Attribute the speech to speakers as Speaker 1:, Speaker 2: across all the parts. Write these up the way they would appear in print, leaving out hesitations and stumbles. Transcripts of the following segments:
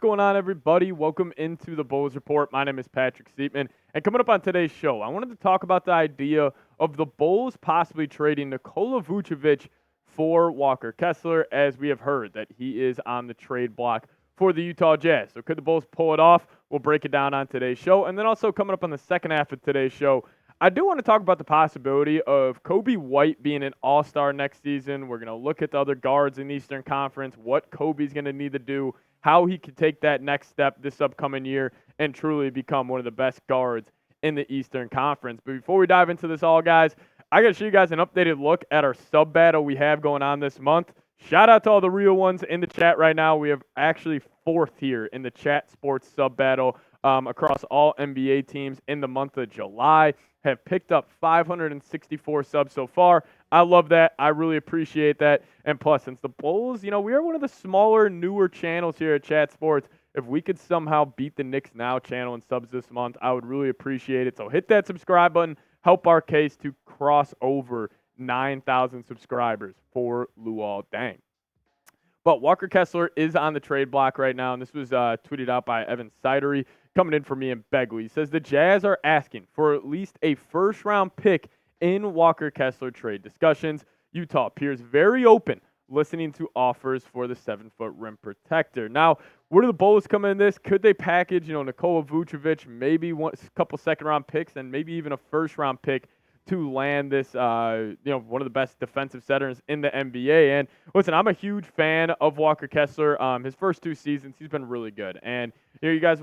Speaker 1: going on, everybody? Welcome into the Bulls Report. My name is Patrick Siepman, and coming up on today's show, I wanted to talk about the idea of the Bulls possibly trading Nikola Vucevic for Walker Kessler, as we have heard that he is on the trade block for the Utah Jazz. So could the Bulls pull it off? We'll break it down on today's show. And then also coming up on the second half of today's show, I do want to talk about the possibility of Coby White being an AllStar next season. We're going to look at the other guards in the Eastern Conference, what Coby's going to need to do, how he could take that next step this upcoming year and truly become one of the best guards in the Eastern Conference. But before we dive into this all, guys, I got to show you guys an updated look at our sub battle we have going on this month. Shout out to all the real ones in the chat right now. We have actually fourth here in the chat sports sub battle across all NBA teams in the month of July. Have picked up 564 subs so far. I love that. I really appreciate that. And plus, since the Bulls, we are one of the smaller, newer channels here at Chat Sports. If we could somehow beat the Knicks Now channel in subs this month, I would really appreciate it. So hit that subscribe button. Help our case to cross over 9,000 subscribers for Luol Deng. But Walker Kessler is on the trade block right now, and this was tweeted out by Evan Sidery, coming in for me and Begley. He says the Jazz are asking for at least a first-round pick in Walker Kessler trade discussions. Utah appears very open, listening to offers for the 7-foot rim protector. Now, where do the Bulls come in this? Could they package, Nikola Vucevic, maybe a couple second-round picks, and maybe even a first-round pick to land this, one of the best defensive centers in the NBA. And listen, I'm a huge fan of Walker Kessler. His first two seasons, he's been really good. And, you guys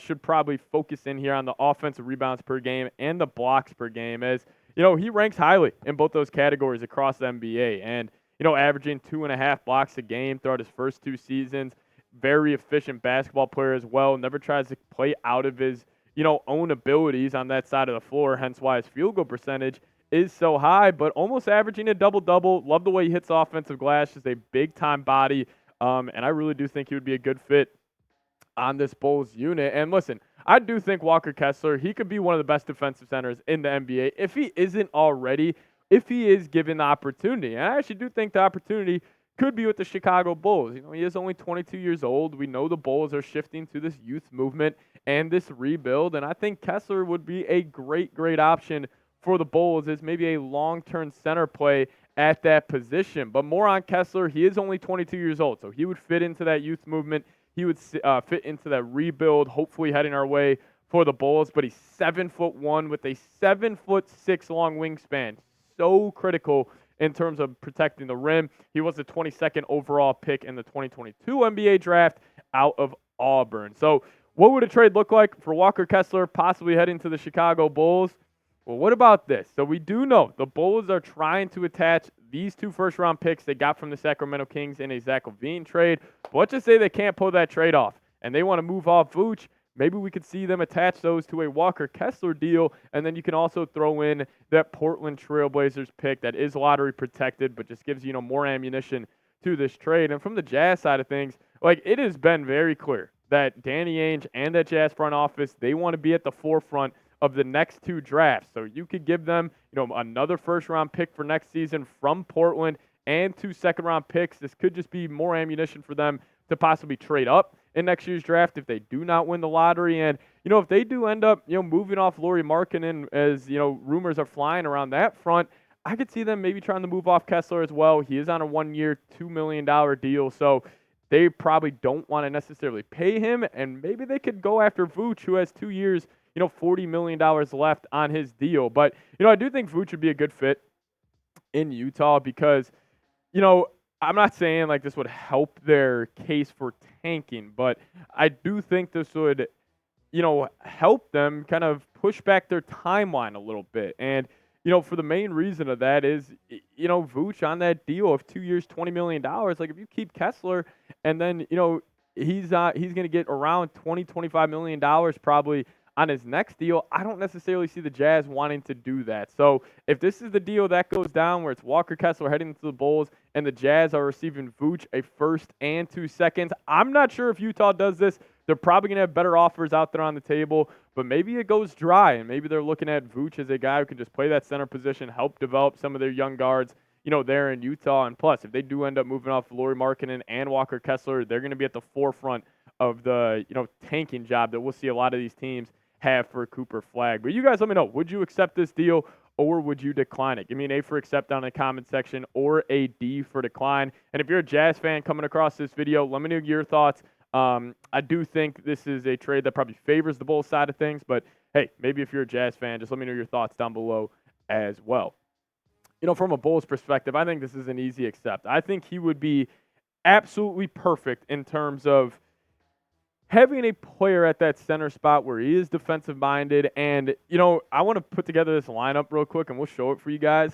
Speaker 1: should probably focus in here on the offensive rebounds per game and the blocks per game as, he ranks highly in both those categories across the NBA. And, averaging 2.5 blocks a game throughout his first two seasons. Very efficient basketball player as well. Never tries to play out of his own abilities on that side of the floor, hence why his field goal percentage is so high, but almost averaging a double-double. Love the way he hits offensive glass, just a big-time body, and I really do think he would be a good fit on this Bulls unit. And listen, I do think Walker Kessler, he could be one of the best defensive centers in the NBA if he isn't already, if he is given the opportunity. And I actually do think the opportunity could be with the Chicago Bulls. He is only 22 years old. We know the Bulls are shifting to this youth movement and this rebuild, and I think Kessler would be a great, great option for the Bulls as maybe a long-term center play at that position. But more on Kessler, he is only 22 years old, so he would fit into that youth movement. He would fit into that rebuild, hopefully heading our way for the Bulls. But he's 7'1" with a 7'6" long wingspan. So critical in terms of protecting the rim. He was the 22nd overall pick in the 2022 NBA draft out of Auburn. So what would a trade look like for Walker Kessler possibly heading to the Chicago Bulls? Well, what about this? So we do know the Bulls are trying to attach these two first-round picks they got from the Sacramento Kings in a Zach LaVine trade. But let's just say they can't pull that trade off, and they want to move off Vooch. Maybe we could see them attach those to a Walker Kessler deal, and then you can also throw in that Portland Trailblazers pick that is lottery protected, but just gives more ammunition to this trade. And from the Jazz side of things, it has been very clear that Danny Ainge and that Jazz front office, they want to be at the forefront of the next two drafts. So you could give them, another first-round pick for next season from Portland and 2 second-round picks. This could just be more ammunition for them to possibly trade up in next year's draft if they do not win the lottery. And, if they do end up, moving off Lauri Markkanen as, rumors are flying around that front, I could see them maybe trying to move off Kessler as well. He is on a 1-year, $2 million deal, so they probably don't want to necessarily pay him, and maybe they could go after Vooch, who has 2 years, $40 million left on his deal. But, I do think Vooch would be a good fit in Utah because, I'm not saying this would help their case for tanking, but I do think this would, help them kind of push back their timeline a little bit. And, for the main reason of that is, Vooch on that deal of 2 years, $20 million. If you keep Kessler and then, he's going to get around $25 million probably on his next deal, I don't necessarily see the Jazz wanting to do that. So if this is the deal that goes down where it's Walker Kessler heading to the Bulls and the Jazz are receiving Vooch a first and 2 seconds, I'm not sure if Utah does this. They're probably going to have better offers out there on the table, but maybe it goes dry, and maybe they're looking at Vooch as a guy who can just play that center position, help develop some of their young guards, there in Utah. And plus, if they do end up moving off Lauri Markkanen and Walker Kessler, they're going to be at the forefront of the, tanking job that we'll see a lot of these teams have for Cooper Flagg. But you guys let me know, would you accept this deal or would you decline it? Give me an A for accept down in the comment section or a D for decline. And if you're a Jazz fan coming across this video, let me know your thoughts. I do think this is a trade that probably favors the Bulls side of things, but hey, maybe if you're a Jazz fan, just let me know your thoughts down below as well. From a Bulls perspective, I think this is an easy accept. I think he would be absolutely perfect in terms of having a player at that center spot where he is defensive minded. And, I want to put together this lineup real quick and we'll show it for you guys.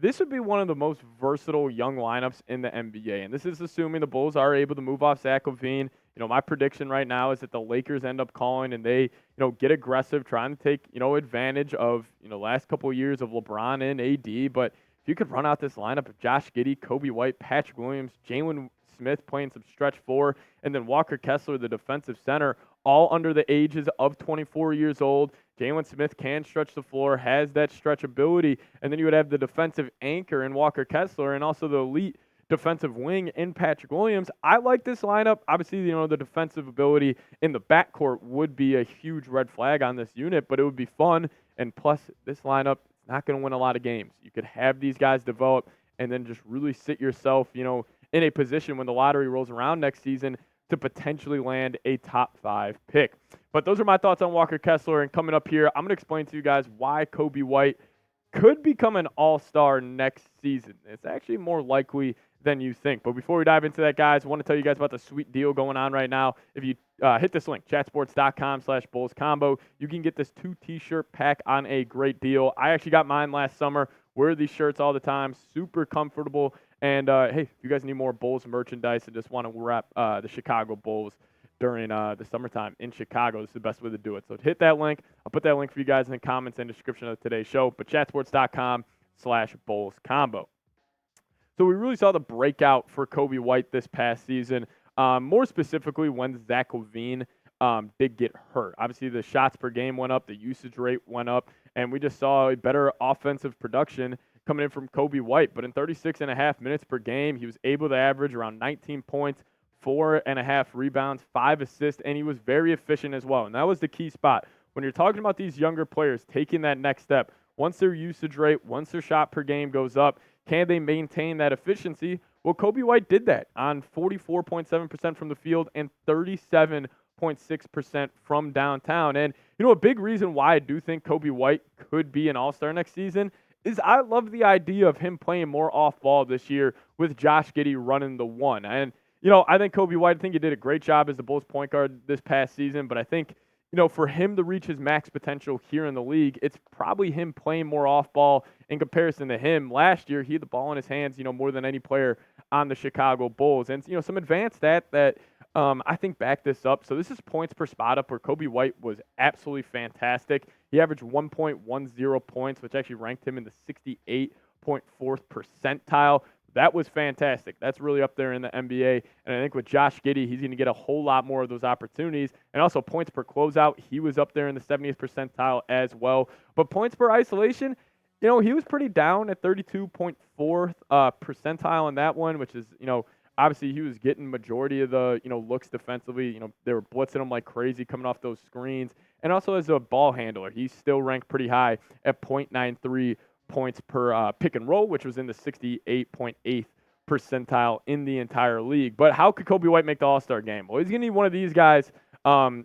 Speaker 1: This would be one of the most versatile young lineups in the NBA. And this is assuming the Bulls are able to move off Zach LaVine. My prediction right now is that the Lakers end up calling and they, get aggressive, trying to take, advantage of, last couple of years of LeBron and AD. But if you could run out this lineup of Josh Giddey, Coby White, Patrick Williams, Jalen Smith playing some stretch four, and then Walker Kessler, the defensive center, all under the ages of 24 years old. Jalen Smith can stretch the floor, has that stretch ability, and then you would have the defensive anchor in Walker Kessler and also the elite defensive wing in Patrick Williams. I like this lineup. Obviously, the defensive ability in the backcourt would be a huge red flag on this unit, but it would be fun. And plus, this lineup is not going to win a lot of games. You could have these guys develop and then just really sit yourself, in a position when the lottery rolls around next season to potentially land a top 5 pick. But those are my thoughts on Walker Kessler. And coming up here, I'm going to explain to you guys why Coby White could become an all-star next season. It's actually more likely than you think. But before we dive into that, guys, I want to tell you guys about the sweet deal going on right now. If you hit this link, chatsports.com/BullsCombo, you can get this 2 t-shirt pack on a great deal. I actually got mine last summer. Wear these shirts all the time. Super comfortable. And, hey, if you guys need more Bulls merchandise and just want to wrap the Chicago Bulls during the summertime in Chicago, this is the best way to do it. So hit that link. I'll put that link for you guys in the comments and description of today's show. But chatsports.com/BullsCombo. So we really saw the breakout for Coby White this past season, more specifically when Zach LaVine did get hurt. Obviously, the shots per game went up, the usage rate went up, and we just saw a better offensive production coming in from Coby White. But in 36.5 minutes per game, he was able to average around 19 points, 4.5 rebounds, 5 assists, and he was very efficient as well. And that was the key spot. When you're talking about these younger players taking that next step, once their usage rate, once their shot per game goes up, can they maintain that efficiency? Well, Coby White did that on 44.7% from the field and 37.6% from downtown. And, a big reason why I do think Coby White could be an all-star next season is I love the idea of him playing more off-ball this year with Josh Giddey running the one. And, I think Coby White, I think he did a great job as the Bulls point guard this past season, but I think, for him to reach his max potential here in the league, it's probably him playing more off-ball in comparison to him. Last year, he had the ball in his hands, more than any player on the Chicago Bulls. And, some advanced stat that I think back this up. So this is points per spot up where Coby White was absolutely fantastic. He averaged 1.10 points, which actually ranked him in the 68.4th percentile. That was fantastic. That's really up there in the NBA. And I think with Josh Giddey, he's going to get a whole lot more of those opportunities. And also points per closeout, he was up there in the 70th percentile as well. But points per isolation, he was pretty down at 32.4th percentile on that one, which is, obviously he was getting majority of the, looks defensively. They were blitzing him like crazy coming off those screens. And also as a ball handler, he's still ranked pretty high at .93 points per pick and roll, which was in the 68.8th percentile in the entire league. But how could Coby White make the All-Star game? Well, he's going to need one of these guys to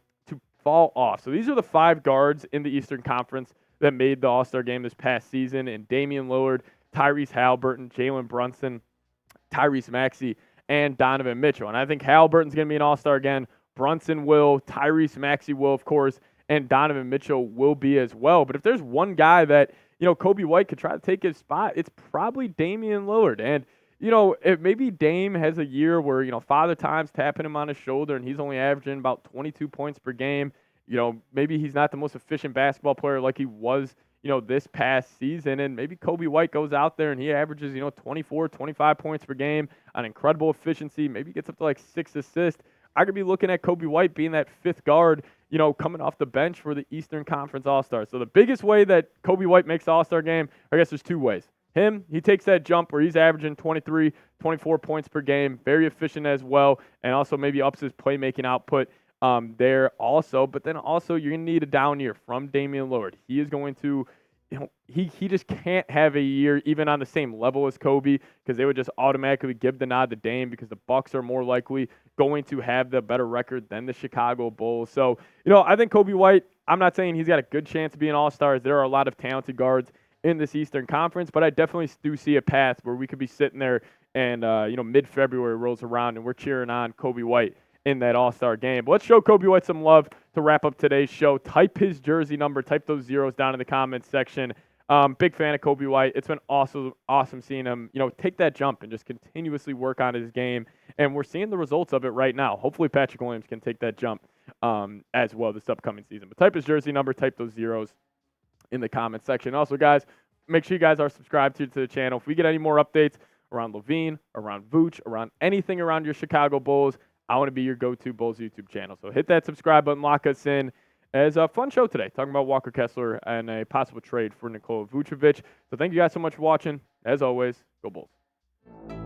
Speaker 1: fall off. So these are the 5 guards in the Eastern Conference that made the All-Star game this past season, and Damian Lillard, Tyrese Halliburton, Jalen Brunson, Tyrese Maxey, and Donovan Mitchell. And I think Halliburton's going to be an All-Star again. Brunson will, Tyrese Maxey will, of course, and Donovan Mitchell will be as well. But if there's one guy that Coby White could try to take his spot, it's probably Damian Lillard. And, if maybe Dame has a year where, Father Time's tapping him on his shoulder and he's only averaging about 22 points per game, maybe he's not the most efficient basketball player like he was, this past season. And maybe Coby White goes out there and he averages, 24, 25 points per game on incredible efficiency. Maybe gets up to like 6 assists. I could be looking at Coby White being that 5th guard, coming off the bench for the Eastern Conference All-Star. So the biggest way that Coby White makes the All-Star game, I guess there's 2 ways. he takes that jump where he's averaging 23, 24 points per game, very efficient as well, and also maybe ups his playmaking output there also. But then also you're going to need a down year from Damian Lillard. He is going to, he just can't have a year even on the same level as Coby, because they would just automatically give the nod to Dame, because the Bucks are more likely going to have the better record than the Chicago Bulls. So, I think Coby White, I'm not saying he's got a good chance to be an all-star. There are a lot of talented guards in this Eastern Conference, but I definitely do see a path where we could be sitting there and, mid-February rolls around and we're cheering on Coby White in that all-star game. But let's show Coby White some love to wrap up today's show. Type his jersey number, type those zeros down in the comments section. Big fan of Coby White. It's been awesome seeing him, take that jump and just continuously work on his game. And we're seeing the results of it right now. Hopefully Patrick Williams can take that jump as well this upcoming season. But type his jersey number, type those zeros in the comments section. Also, guys, make sure you guys are subscribed to the channel. If we get any more updates around LaVine, around Vooch, around anything around your Chicago Bulls, I want to be your go-to Bulls YouTube channel. So hit that subscribe button, lock us in. As a fun show today, talking about Walker Kessler and a possible trade for Nikola Vucevic. So thank you guys so much for watching. As always, go Bulls.